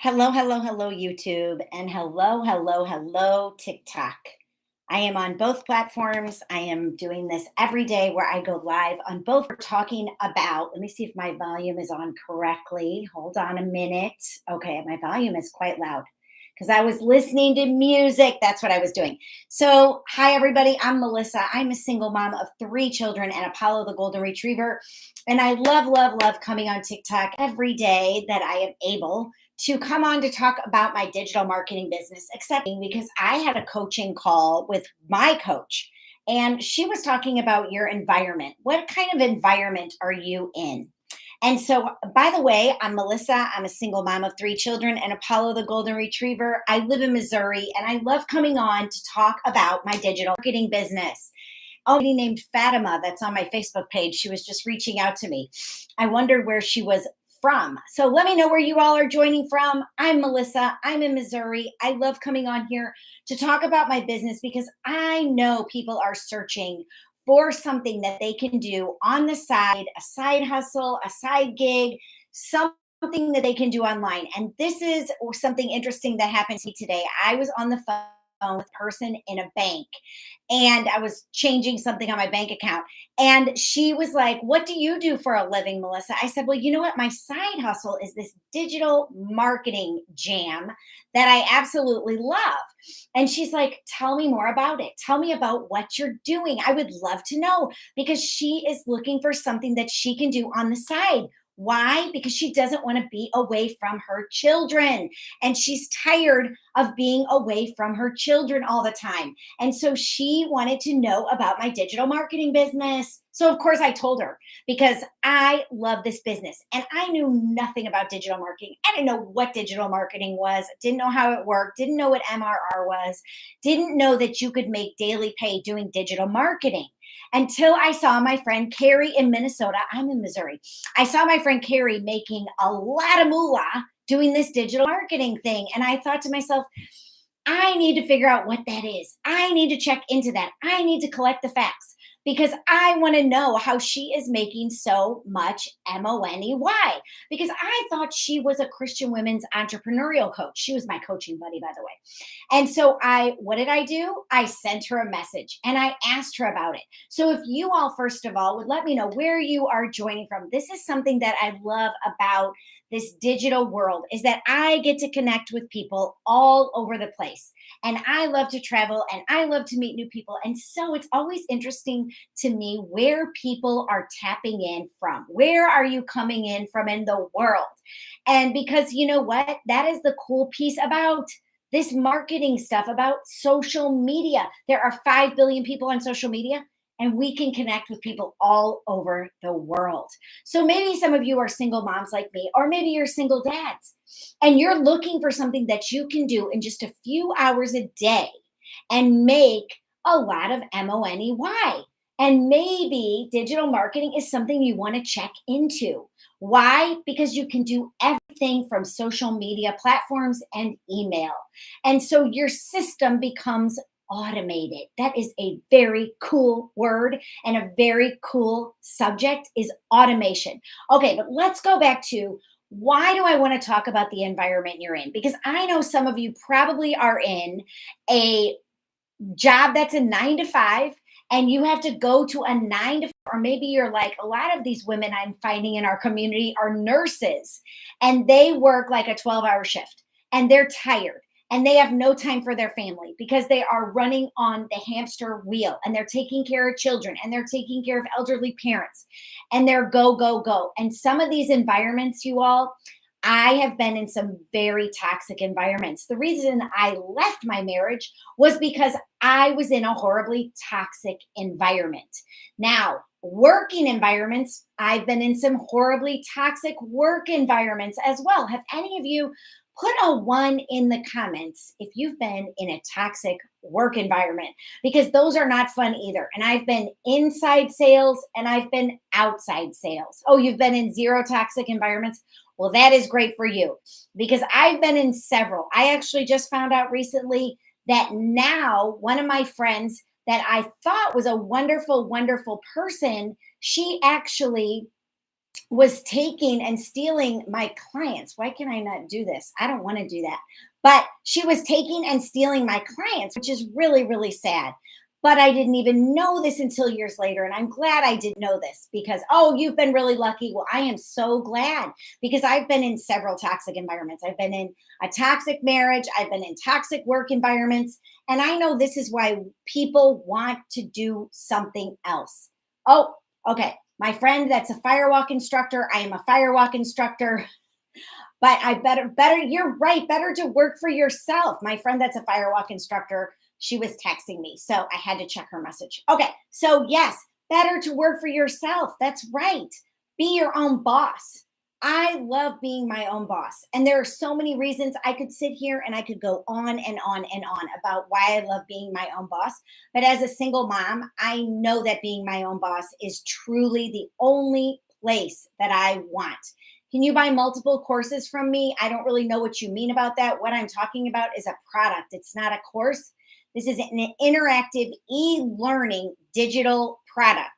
Hello, hello, hello, YouTube, and hello, hello, hello, TikTok. I am on both platforms. I am doing this every day where I go live on both. We're talking about, let me see if my volume is on correctly. Hold on a minute. Okay, my volume is quite loud because I was listening to music. That's what I was doing. So, hi, everybody. I'm Melissa. I'm a single mom of three children and Apollo the Golden Retriever. And I love, love, love coming on TikTok every day that I am able to come on to talk about my digital marketing business, except because I had a coaching call with my coach and she was talking about your environment. What kind of environment are you in? And so, by the way, I'm Melissa. I'm a single mom of three children and Apollo the Golden Retriever. I live in Missouri and I love coming on to talk about my digital marketing business. A lady named Fatima that's on my Facebook page. She was just reaching out to me. I wondered where she was from. So let me know where you all are joining from. I'm Melissa. I'm in Missouri. I love coming on here to talk about my business because I know people are searching for something that they can do on the side, a side hustle, a side gig, something that they can do online. And this is something interesting that happened to me today. I was on the phone with a person in a bank and I was changing something on my bank account. And she was like, "What do you do for a living, Melissa?" I said, "Well, you know what? My side hustle is this digital marketing jam that I absolutely love." And she's like, "Tell me more about it. Tell me about what you're doing. I would love to know," because she is looking for something that she can do on the side. Why? Because she doesn't want to be away from her children. And she's tired of being away from her children all the time. And so she wanted to know about my digital marketing business. So, of course, I told her because I love this business and I knew nothing about digital marketing. I didn't know what digital marketing was, didn't know how it worked, didn't know what MRR was, didn't know that you could make daily pay doing digital marketing until I saw my friend Carrie in Minnesota. I'm in Missouri. I saw my friend Carrie making a lot of moolah doing this digital marketing thing. And I thought to myself, I need to figure out what that is. I need to check into that. I need to collect the facts because I want to know how she is making so much money. Because I thought she was a Christian women's entrepreneurial coach. She was my coaching buddy, by the way. And so what did I do? I sent her a message and I asked her about it. So if you all, first of all, would let me know where you are joining from. This is something that I love about this digital world is that I get to connect with people all over the place. And I love to travel and I love to meet new people. And so it's always interesting to me where people are tapping in from. Where are you coming in from in the world? And because you know what? That is the cool piece about this marketing stuff, about social media. There are 5 billion people on social media and we can connect with people all over the world. So maybe some of you are single moms like me, or maybe you're single dads, and you're looking for something that you can do in just a few hours a day and make a lot of money. And maybe digital marketing is something you want to check into. Why? Because you can do everything from social media platforms and email. And so your system becomes automated. That is a very cool word and a very cool subject is automation. Okay, but let's go back to why do I want to talk about the environment you're in? Because I know some of you probably are in a job that's a 9 to 5 and you have to go to a 9 to 5, or maybe you're like a lot of these women I'm finding in our community are nurses and they work like a 12-hour shift and they're tired and they have no time for their family because they are running on the hamster wheel and they're taking care of children and they're taking care of elderly parents and they're go go go. And some of these environments, you all, I have been in some very toxic environments. The reason I left my marriage was because I was in a horribly toxic environment. Now, working environments, I've been in some horribly toxic work environments as well. Have any of you put a 1 in the comments if you've been in a toxic work environment? Because those are not fun either. And I've been inside sales and I've been outside sales. Oh, you've been in zero toxic environments? Well, that is great for you because I've been in several. I actually just found out recently that now one of my friends that I thought was a wonderful, wonderful person, she actually was taking and stealing my clients. Why can I not do this? I don't want to do that. But she was taking and stealing my clients, which is really, really sad. But I didn't even know this until years later. And I'm glad I didn't know this because, oh, you've been really lucky. Well, I am so glad because I've been in several toxic environments. I've been in a toxic marriage, I've been in toxic work environments. And I know this is why people want to do something else. Oh, okay. My friend that's a firewalk instructor. I am a firewalk instructor. But I better, you're right, better to work for yourself. My friend that's a firewalk instructor, she was texting me. So I had to check her message. Okay. So, yes, better to work for yourself. That's right. Be your own boss. I love being my own boss. And there are so many reasons I could sit here and I could go on and on and on about why I love being my own boss. But as a single mom, I know that being my own boss is truly the only place that I want. Can you buy multiple courses from me? I don't really know what you mean about that. What I'm talking about is a product, it's not a course. This is an interactive e learning digital product.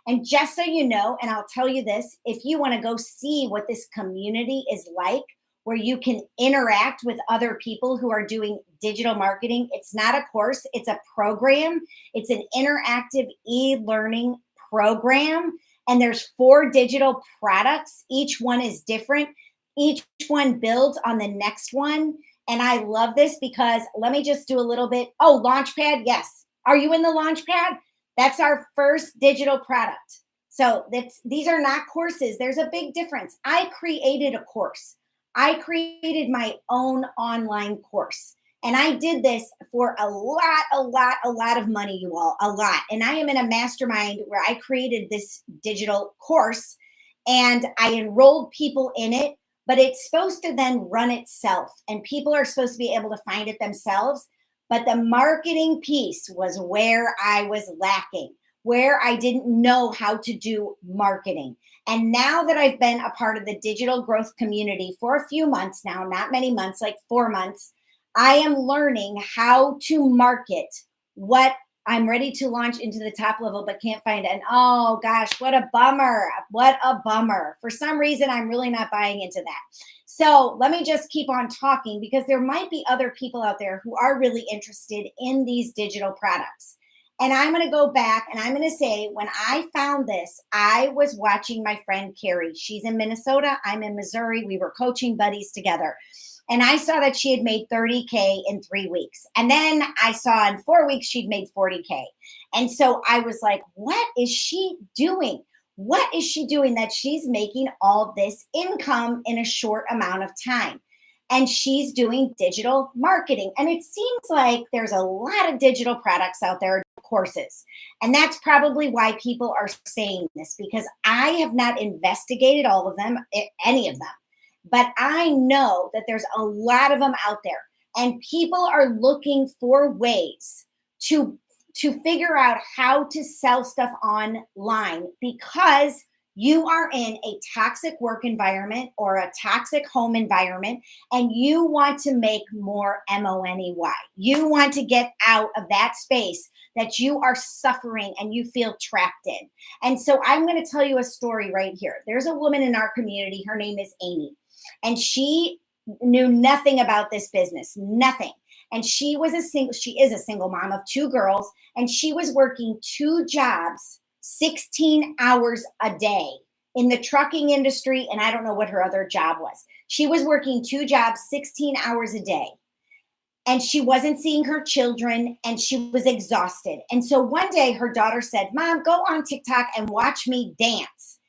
And just so you know, and I'll tell you this, if you want to go see what this community is like, where you can interact with other people who are doing digital marketing, it's not a course, it's a program. It's an interactive e learning program. And there's 4 digital products. Each one is different. Each one builds on the next one. And I love this because let me just do a little bit. Oh, Launchpad. Yes. Are you in the Launchpad? That's our first digital product. So these are not courses. There's a big difference. I created a course. I created my own online course. And I did this for a lot of money, you all, a lot. And I am in a mastermind where I created this digital course and I enrolled people in it, but it's supposed to then run itself and people are supposed to be able to find it themselves. But the marketing piece was where I was lacking, where I didn't know how to do marketing. And now that I've been a part of the digital growth community for a few months now, not many months, like 4 months, I am learning how to market what I'm ready to launch into the top level, but can't find it. And oh gosh, what a bummer. What a bummer. For some reason, I'm really not buying into that. So let me just keep on talking because there might be other people out there who are really interested in these digital products. And I'm going to go back and I'm going to say, when I found this, I was watching my friend Carrie. She's in Minnesota. I'm in Missouri. We were coaching buddies together. And I saw that she had made 30K in 3 weeks. And then I saw in 4 weeks, she'd made 40K. And so I was like, what is she doing? What is she doing that she's making all this income in a short amount of time? And she's doing digital marketing. And it seems like there's a lot of digital products out there, courses. And that's probably why people are saying this because I have not investigated all of them, any of them. But I know that there's a lot of them out there and people are looking for ways to figure out how to sell stuff online because you are in a toxic work environment or a toxic home environment and you want to make more money. You want to get out of that space that you are suffering and you feel trapped in. And so I'm going to tell you a story right here. There's a woman in our community. Her name is Amy. And she knew nothing about this business, nothing. And she is a single mom of 2 girls, and she was working 2 jobs, 16 hours a day in the trucking industry. And I don't know what her other job was. She was working 2 jobs, 16 hours a day. And she wasn't seeing her children and she was exhausted. And so one day her daughter said, Mom, go on TikTok and watch me dance.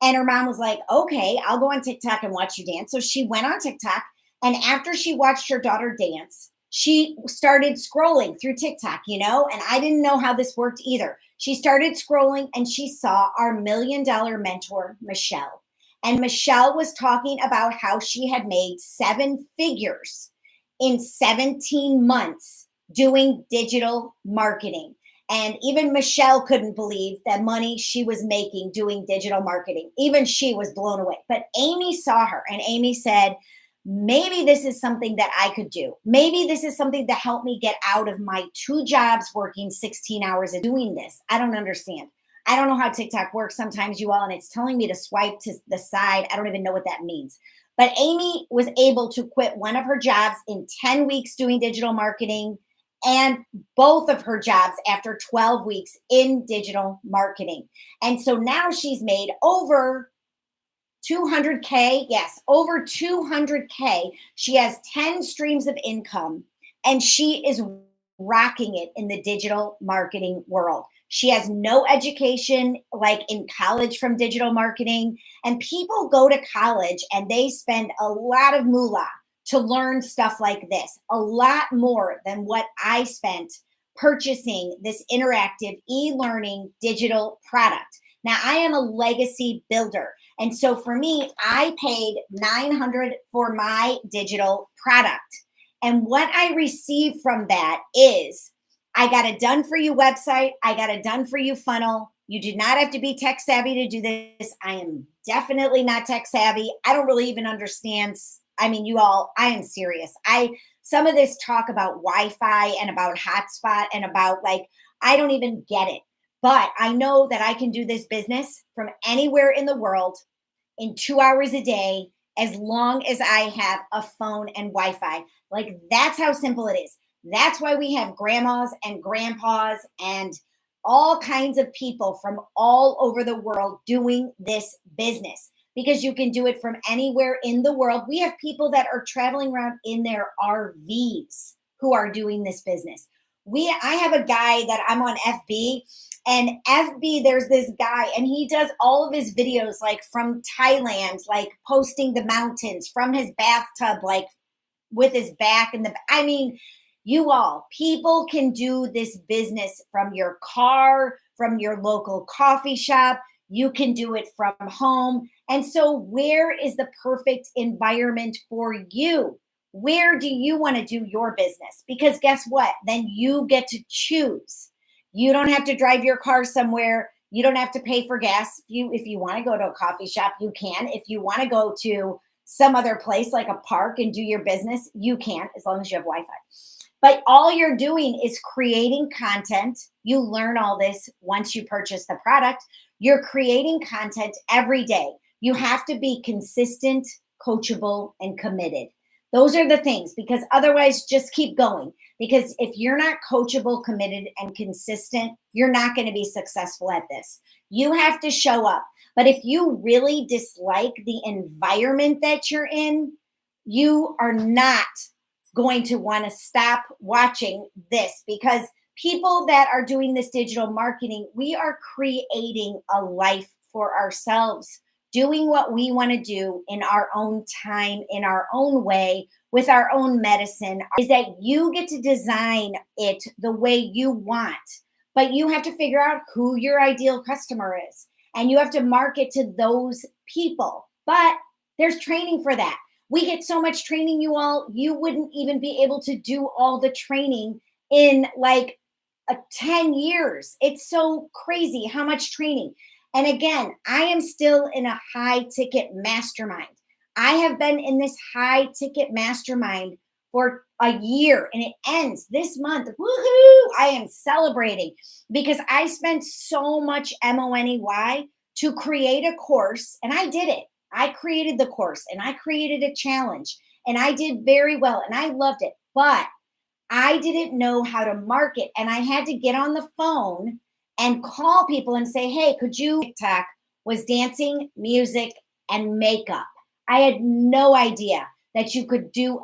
And her mom was like, okay, I'll go on TikTok and watch you dance. So she went on TikTok. And after she watched her daughter dance, she started scrolling through TikTok, and I didn't know how this worked either. She started scrolling and she saw our $1 million mentor, Michelle. And Michelle was talking about how she had made 7 figures in 17 months doing digital marketing. And even Michelle couldn't believe the money she was making doing digital marketing. Even she was blown away. But Amy saw her and Amy said, maybe this is something that I could do. Maybe this is something to help me get out of my 2 jobs working 16 hours and doing this. I don't understand. I don't know how TikTok works sometimes, you all, and it's telling me to swipe to the side. I don't even know what that means. But Amy was able to quit one of her jobs in 10 weeks doing digital marketing and both of her jobs after 12 weeks in digital marketing. And so now she's made over 200K. Yes, over 200K. She has 10 streams of income and she is rocking it in the digital marketing world. She has no education like in college from digital marketing. And people go to college and they spend a lot of moolah to learn stuff like this, a lot more than what I spent purchasing this interactive e learning digital product. Now, I am a legacy builder. And so for me, I paid 900 for my digital product. And what I receive from that is I got a done for you website, I got a done for you funnel. You do not have to be tech savvy to do this. I am definitely not tech savvy. I don't really even understand. I mean, you all, I am serious. Some of this talk about Wi-Fi and about hotspot and about like, I don't even get it. But I know that I can do this business from anywhere in the world in 2 hours a day, as long as I have a phone and Wi-Fi. Like that's how simple it is. That's why we have grandmas and grandpas and all kinds of people from all over the world doing this business because you can do it from anywhere in the world. We have people that are traveling around in their RVs who are doing this business. I have a guy that I'm on FB, and FB, there's this guy, and he does all of his videos like from Thailand, like posting the mountains from his bathtub, like with his back in the, I mean, you all, people can do this business from your car, from your local coffee shop. You can do it from home. And so, where is the perfect environment for you? Where do you want to do your business? Because guess what? Then you get to choose. You don't have to drive your car somewhere. You don't have to pay for gas. If you want to go to a coffee shop, you can. If you want to go to some other place like a park and do your business, you can, as long as you have Wi-Fi. But all you're doing is creating content. You learn all this once you purchase the product. You're creating content every day. You have to be consistent, coachable, and committed. Those are the things, because otherwise just keep going. Because if you're not coachable, committed, and consistent, you're not going to be successful at this. You have to show up. But if you really dislike the environment that you're in, you are not going to want to stop watching this, because people that are doing this digital marketing, we are creating a life for ourselves, doing what we want to do in our own time, in our own way, with our own medicine, is that you get to design it the way you want. But you have to figure out who your ideal customer is, and you have to market to those people. But there's training for that. We get so much training, you all, you wouldn't even be able to do all the training in like 10 years. It's so crazy how much training. And again, I am still in a high ticket mastermind. I have been in this high ticket mastermind for a year and it ends this month. Woohoo! I am celebrating because I spent so much money to create a course, and I did it. I created the course and I created a challenge and I did very well and I loved it. But I didn't know how to market, and I had to get on the phone and call people and say, hey, could you? TikTok was dancing, music, and makeup. I had no idea that you could do